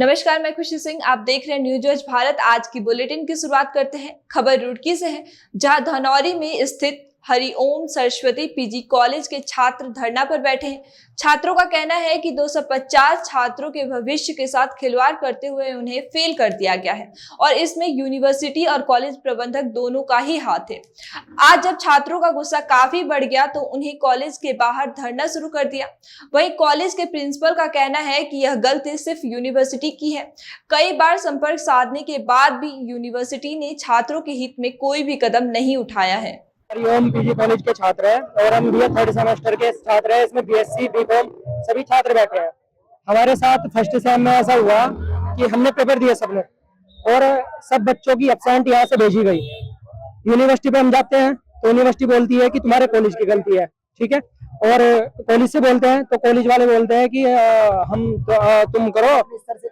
नमस्कार, मैं खुशी सिंह। आप देख रहे हैं न्यूज आज भारत। आज की बुलेटिन की शुरुआत करते हैं। खबर रुड़की से है, जहां धनौरी में स्थित हरिओम सरस्वती पीजी कॉलेज के छात्र धरना पर बैठे हैं। छात्रों का कहना है कि 250 छात्रों के भविष्य के साथ खिलवाड़ करते हुए उन्हें फेल कर दिया गया है और इसमें यूनिवर्सिटी और कॉलेज प्रबंधक दोनों का ही हाथ है। आज जब छात्रों का गुस्सा काफी बढ़ गया तो उन्हें कॉलेज के बाहर धरना शुरू कर दिया। वहीं कॉलेज के प्रिंसिपल का कहना है कि यह गलती सिर्फ यूनिवर्सिटी की है। कई बार संपर्क साधने के बाद भी यूनिवर्सिटी ने छात्रों के हित में कोई भी कदम नहीं उठाया है। हरिओम पीजी कॉलेज के छात्र हैं और हम भी 3rd सेमेस्टर के छात्र हैं। इसमें बीएससी बीकॉम सभी छात्र बैठे हैं। हमारे साथ फर्स्ट सेम में ऐसा हुआ कि हमने पेपर दिए सबने और सब बच्चों की एब्सेंट यहाँ से भेजी गई। यूनिवर्सिटी पे हम जाते हैं तो यूनिवर्सिटी बोलती है कि तुम्हारे कॉलेज की गलती है, ठीक है। और कॉलेज से बोलते हैं तो कॉलेज वाले बोलते हैं कि तुम करो,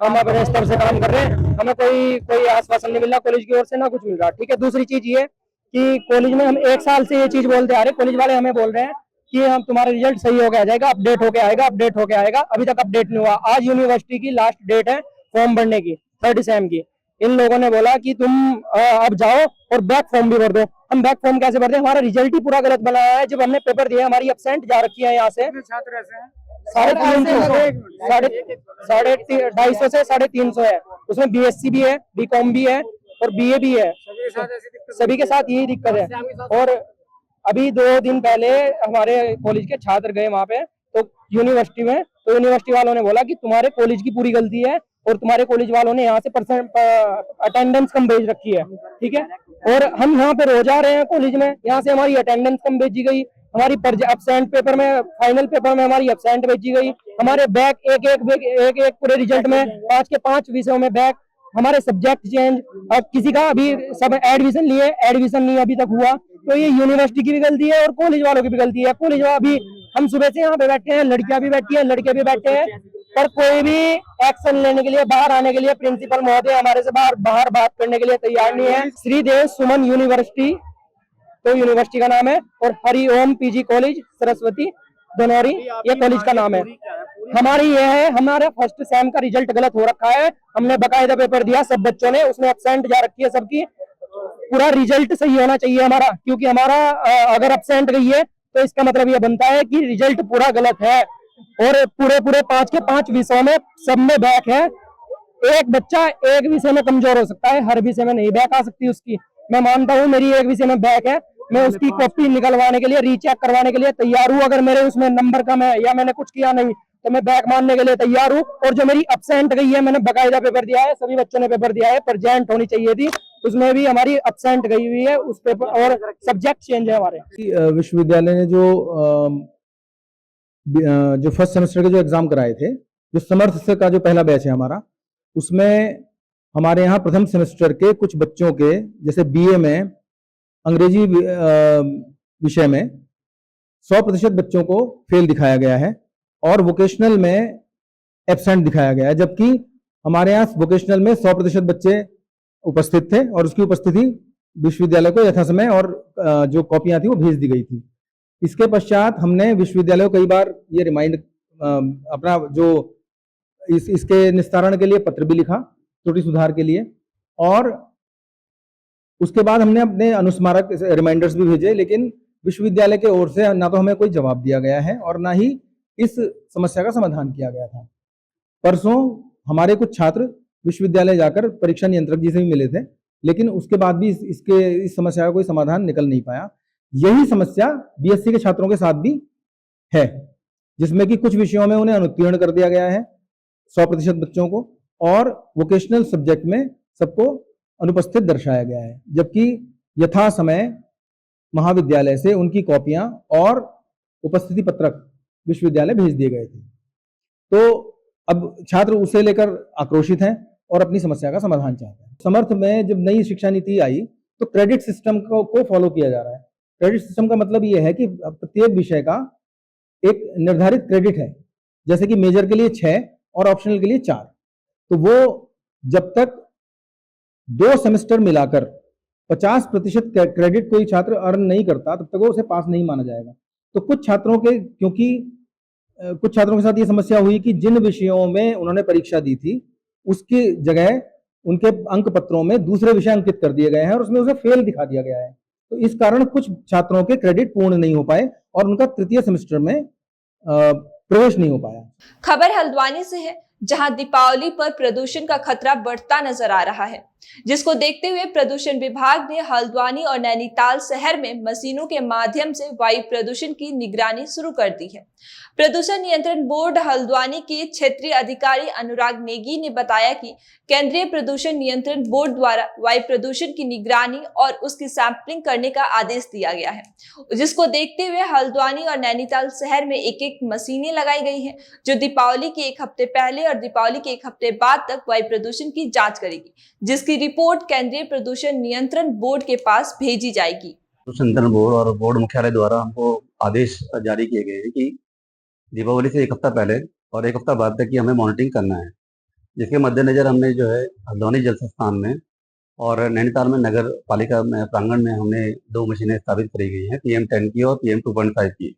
हम अपने स्तर से काम कर रहे हैं, हमें कोई आश्वासन नहीं मिल रहा कॉलेज की ओर से, ना कुछ मिल रहा, ठीक है। दूसरी चीज ये कि कॉलेज में हम 1 साल से ये चीज बोलते आ रहे, कॉलेज वाले हमें बोल रहे हैं कि हम तुम्हारा रिजल्ट सही हो गया जाएगा, अपडेट होके आएगा, अपडेट होके आएगा। अभी तक अपडेट नहीं हुआ। आज यूनिवर्सिटी की लास्ट डेट है फॉर्म भरने की, 3rd सेम की। इन लोगों ने बोला कि तुम अब जाओ और बैक फॉर्म भी भर दो। हम बैक फॉर्म कैसे भर दें? हमारा रिजल्ट ही पूरा गलत बनाया है। जब हमने पेपर दिया, हमारी एब्सेंट जा रखी है यहाँ से छात्र ऐसे हैं 250 से 350 है। उसमें बीएससी भी है, बीकॉम भी है और बीए भी है। सभी के साथ यही दिक्कत है। और अभी 2 दिन पहले हमारे कॉलेज के छात्र गए वहां पे तो यूनिवर्सिटी में, तो यूनिवर्सिटी वालों ने बोला कि तुम्हारे कॉलेज की पूरी गलती है और तुम्हारे कॉलेज वालों ने यहाँ से अटेंडेंस कम भेज रखी है, ठीक है। और हम यहाँ पे रोज आ रहे हैं कॉलेज में, यहाँ से हमारी अटेंडेंस कम भेजी गई, हमारी एब्सेंट पेपर में, फाइनल पेपर में हमारी एब्सेंट भेजी गई, हमारे बैक एक पूरे रिजल्ट में 5 के 5 विषयों में बैक, हमारे सब्जेक्ट चेंज। अब किसी का अभी सब एडमिशन लिए, एडमिशन नहीं अभी तक हुआ, तो ये यूनिवर्सिटी की भी गलती है और कॉलेज वालों की भी गलती है। कॉलेज वाले अभी, हम सुबह से यहाँ पे बैठे हैं, लड़कियां भी बैठी हैं, लड़के भी बैठे हैं, पर कोई भी एक्शन लेने के लिए, बाहर आने के लिए प्रिंसिपल महोदय हमारे से बाहर बात करने के लिए तैयार नहीं है। श्रीदेव सुमन यूनिवर्सिटी तो यूनिवर्सिटी का नाम है और हरिओम पीजी कॉलेज सरस्वती धनौरी ये कॉलेज का नाम है। हमारी ये है, हमारा फर्स्ट सेम का रिजल्ट गलत हो रखा है। हमने बकायदा पेपर दिया सब बच्चों ने, उसमें एब्सेंट जा रखी है सबकी। पूरा रिजल्ट सही होना चाहिए हमारा, क्योंकि हमारा अगर एब्सेंट गई है तो इसका मतलब ये बनता है कि रिजल्ट पूरा गलत है और पूरे 5 के 5 विषयों में सब में बैक है। एक बच्चा एक विषय में कमजोर हो सकता है, हर विषय में नहीं बैक आ सकती उसकी। मैं मानता हूँ मेरी एक विषय में बैक है, मैं उसकी कॉपी निकलवाने के लिए, रीचेक करवाने के लिए तैयार हूँ। अगर मेरे उसमें नंबर कम है या मैंने कुछ किया नहीं तो मैं बैक मानने के लिए तैयार हूँ। और जो मेरी एब्सेंट गई है, मैंने बकायदा पेपर दिया है, सभी बच्चों ने पेपर दिया है, प्रेजेंट होनी चाहिए थी, उसमें भी हमारी एब्सेंट गई हुई है उस पेपर, और सब्जेक्ट चेंज है हमारे। विश्वविद्यालय ने जो फर्स्ट सेमेस्टर के जो एग्जाम कराए थे, जो समर्थ से का जो पहला बैच है हमारा, उसमें हमारे यहाँ प्रथम सेमेस्टर के कुछ बच्चों के, जैसे बीए में अंग्रेजी विषय में 100% बच्चों को फेल दिखाया गया है और वोकेशनल में एब्सेंट दिखाया गया है, जबकि हमारे यहाँ वोकेशनल में 100% बच्चे उपस्थित थे और उसकी उपस्थिति विश्वविद्यालय को यथासमय और जो कॉपियां थी वो भेज दी गई थी। इसके पश्चात हमने विश्वविद्यालय को कई बार ये रिमाइंड अपना जो इसके निस्तारण के लिए पत्र भी लिखा, त्रुटि सुधार के लिए, और उसके बाद हमने अपने अनुस्मारक रिमाइंडर्स भी भेजे, लेकिन विश्वविद्यालय के ओर से ना तो हमें कोई जवाब दिया गया है और ना ही इस समस्या का समाधान किया गया था। परसों हमारे कुछ छात्र विश्वविद्यालय जाकर परीक्षा नियंत्रक जी से भी मिले थे, लेकिन उसके बाद भी इस समस्या का कोई समाधान निकल नहीं पाया। यही समस्या बीएससी के छात्रों के साथ भी है, जिसमें कि कुछ विषयों में उन्हें अनुत्तीर्ण कर दिया गया है 100% बच्चों को, और वोकेशनल सब्जेक्ट में सबको अनुपस्थित दर्शाया गया है, जबकि यथा समय महाविद्यालय से उनकी कॉपियां और उपस्थिति पत्रक विश्वविद्यालय भेज दिए गए थे। तो अब छात्र उसे लेकर आक्रोशित हैं और अपनी समस्या का समाधान चाहते हैं। समर्थ में जब नई शिक्षा नीति आई तो क्रेडिट सिस्टम को फॉलो किया जा रहा है। क्रेडिट सिस्टम का मतलब यह है कि प्रत्येक विषय का एक निर्धारित क्रेडिट है, जैसे कि मेजर के लिए 6 और ऑप्शनल के लिए 4। तो वो जब तक 2 सेमेस्टर मिलाकर 50% क्रेडिट कोई छात्र अर्न नहीं करता, तब तक वो उसे पास नहीं माना जाएगा। तो कुछ छात्रों के साथ ये समस्या हुई कि जिन विषयों में उन्होंने परीक्षा दी थी उसकी जगह उनके अंक पत्रों में दूसरे विषय अंकित कर दिए गए हैं और उसमें उसे फेल दिखा दिया गया है। तो इस कारण कुछ छात्रों के क्रेडिट पूर्ण नहीं हो पाए और उनका तृतीय सेमेस्टर में प्रवेश नहीं हो पाया। खबर हल्द्वानी से है, जहां दीपावली पर प्रदूषण का खतरा बढ़ता नजर आ रहा है, जिसको देखते हुए प्रदूषण विभाग ने हल्द्वानी और नैनीताल शहर में मशीनों के माध्यम से वायु प्रदूषण की निगरानी शुरू कर दी है। प्रदूषण नियंत्रण बोर्ड हल्द्वानी के क्षेत्रीय अधिकारी अनुराग नेगी ने बताया कि केंद्रीय प्रदूषण नियंत्रण बोर्ड द्वारा वायु प्रदूषण की निगरानी और उसकी सैंपलिंग करने का आदेश दिया गया है, जिसको देखते हुए हल्द्वानी और नैनीताल शहर में एक मशीनें लगाई गई हैं, जो दीपावली के एक हफ्ते पहले और दीपावली के एक हफ्ते बाद तक वायु प्रदूषण की जांच करेगी, जिसकी रिपोर्ट केंद्रीय प्रदूषण नियंत्रण बोर्ड के पास भेजी जाएगी। प्रदूषण नियंत्रण बोर्ड और बोर्ड मुख्यालय द्वारा हमको आदेश जारी किए गए हैं कि दीपावली से एक हफ्ता पहले और एक हफ्ता बाद तक की हमें मॉनिटरिंग करना है, जिसके मद्देनजर हमने जो है हल्द्वानी जल संस्थान में और नैनीताल में नगर पालिका में प्रांगण में हमने 2 मशीनें स्थापित करी गई हैं, PM10 की और PM2.5 की,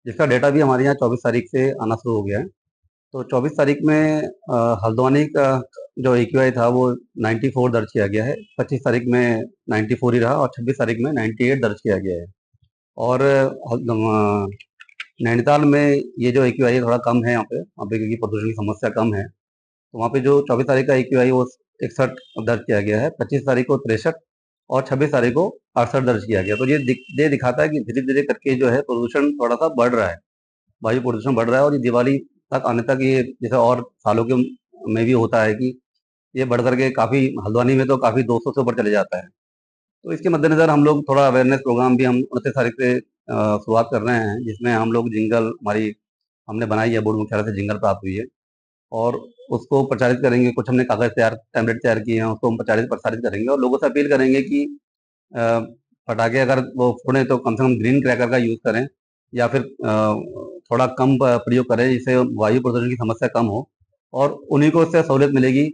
जिसका डेटा भी हमारे यहाँ 24 तारीख से आना शुरू हो गया है। तो 24 तारीख में हल्द्वानी का जो AQI था वो 94 दर्ज किया गया है, 25 तारीख में 94 ही रहा और 26 तारीख में 98 दर्ज किया गया है। और नैनीताल में ये जो AQI है थोड़ा कम है यहाँ पे क्योंकि प्रदूषण की समस्या कम है, तो वहाँ पे जो 24 तारीख का AQI वो 61 दर्ज किया गया है, 25 तारीख को 63 और 26 तारीख को 68 दर्ज किया गया। तो ये दिखाता है कि धीरे धीरे करके जो है प्रदूषण थोड़ा सा बढ़ रहा है, वायु प्रदूषण बढ़ रहा है और ये दिवाली तक आने तक ये जैसे और सालों के में भी होता है कि ये बढ़ करके काफ़ी हल्द्वानी में तो काफ़ी 200 से ऊपर चले जाता है। तो इसके मद्देनज़र हम लोग थोड़ा अवेयरनेस प्रोग्राम भी हम 29 तारीख से शुरुआत कर रहे हैं, जिसमें हम लोग जिंगल हमने बनाई है, बोर्ड मुख्यालय से जिंगल प्राप्त हुई है और उसको प्रचारित करेंगे। कुछ हमने कागज़ टैबलेट तैयार किए हैं, उसको हम प्रसारित करेंगे और लोगों से अपील करेंगे कि पटाखे अगर वो फोड़ें तो कम से कम ग्रीन क्रैकर का यूज़ करें या फिर थोड़ा कम प्रयोग करें, जिससे वायु प्रदूषण की समस्या कम हो और उन्हीं को इससे सहूलियत मिलेगी।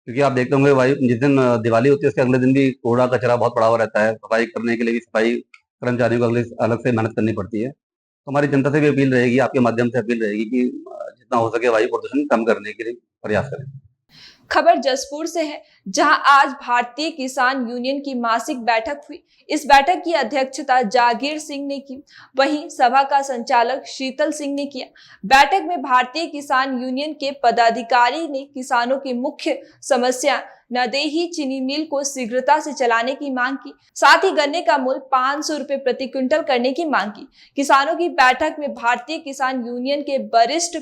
क्योंकि आप देखते होंगे जिस दिन दिवाली होती है उसके अगले दिन भी कूड़ा कचरा बहुत पड़ा हुआ रहता है, सफाई करने के लिए भी सफाई कर्मचारियों को अलग से मेहनत करनी पड़ती है। तो हमारी जनता से भी अपील रहेगी, आपके माध्यम से अपील रहेगी कि जितना हो सके वायु प्रदूषण कम करने के लिए प्रयास करें। खबर जसपुर से है, जहां आज भारतीय किसान यूनियन की मासिक बैठक हुई। इस बैठक की अध्यक्षता जागीर सिंह ने की, वहीं सभा का संचालक शीतल सिंह ने किया। बैठक में भारतीय किसान यूनियन के पदाधिकारी ने किसानों की मुख्य समस्या नदेही चीनी मिल को शीघ्रता से चलाने की मांग की, साथ ही गन्ने का मूल्य 500 रुपए प्रति क्विंटल करने की मांग की। किसानों की बैठक में भारतीय किसान यूनियन के वरिष्ठ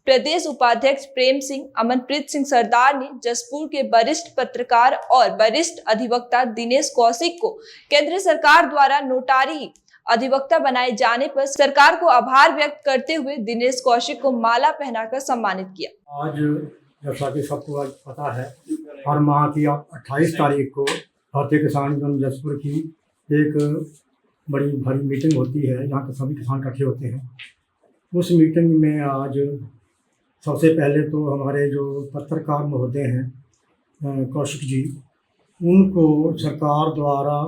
प्रदेश उपाध्यक्ष प्रेम सिंह, अमनप्रीत सिंह सरदार ने जसपुर के वरिष्ठ पत्रकार और वरिष्ठ अधिवक्ता दिनेश कौशिक को केंद्र सरकार द्वारा नोटारी अधिवक्ता बनाए जाने पर सरकार को आभार व्यक्त करते हुए दिनेश कौशिक को माला पहनाकर सम्मानित किया। आज जैसा कि सबको आज पता है, हर माह की 28 तारीख को भारतीय किसान यूनियन जसपुर की एक बड़ी भारी मीटिंग होती है, जहाँ पर सभी किसान इकट्ठे होते हैं। उस मीटिंग में आज सबसे पहले तो हमारे जो पत्रकार महोदय हैं कौशिक जी, उनको सरकार द्वारा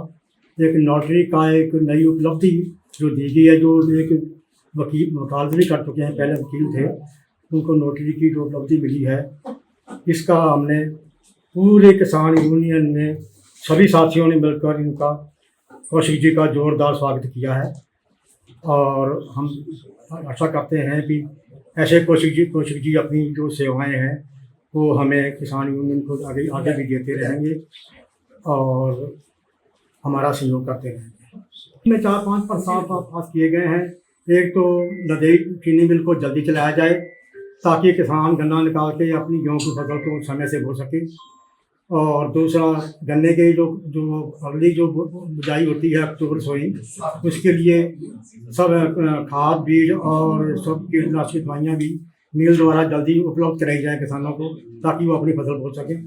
एक नोटरी का एक नई उपलब्धि जो दी गई है, जो एक वकालत भी कर चुके हैं, पहले वकील थे, उनको नोटरी की जो उपलब्धि मिली है, इसका हमने पूरे किसान यूनियन ने सभी साथियों ने मिलकर इनका कौशिक जी का जोरदार स्वागत किया है। और हम आशा करते हैं कि ऐसे कौशिक जी अपनी जो सेवाएं हैं वो हमें किसान यूनियन को आगे भी देते रहेंगे और हमारा सहयोग करते रहेंगे। इसमें 4-5 प्रस्ताव पास किए गए हैं। एक तो नदेही चीनी मिल को जल्दी चलाया जाए ताकि किसान गन्ना निकाल के अपनी गेहूँ की फसल को समय से बो सके, और दूसरा गन्ने के जो अगली जो बुझाई होती है अक्टूबर सोई, उसके लिए सब खाद बीज और सब कीटनाशक दवाइयाँ भी मिल द्वारा जल्दी उपलब्ध कराई जाए किसानों को, ताकि वो अपनी फसल बो सकें।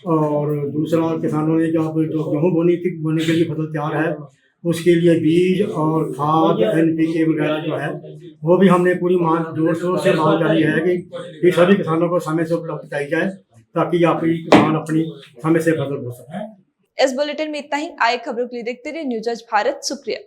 और दूसरा, किसानों ने जो गेहूँ बोने के लिए फसल तैयार है, उसके लिए बीज और खाद NPK वगैरह जो है वो भी हमने पूरी जोर शोर से मांग करी है कि सभी किसानों को समय से उपलब्ध कराई जाए, ताकि आपकी किसान अपनी समय से फसल बो सके। इस बुलेटिन में इतना ही। आए खबरों के लिए देखते रहिए न्यूज़ आज भारत। शुक्रिया।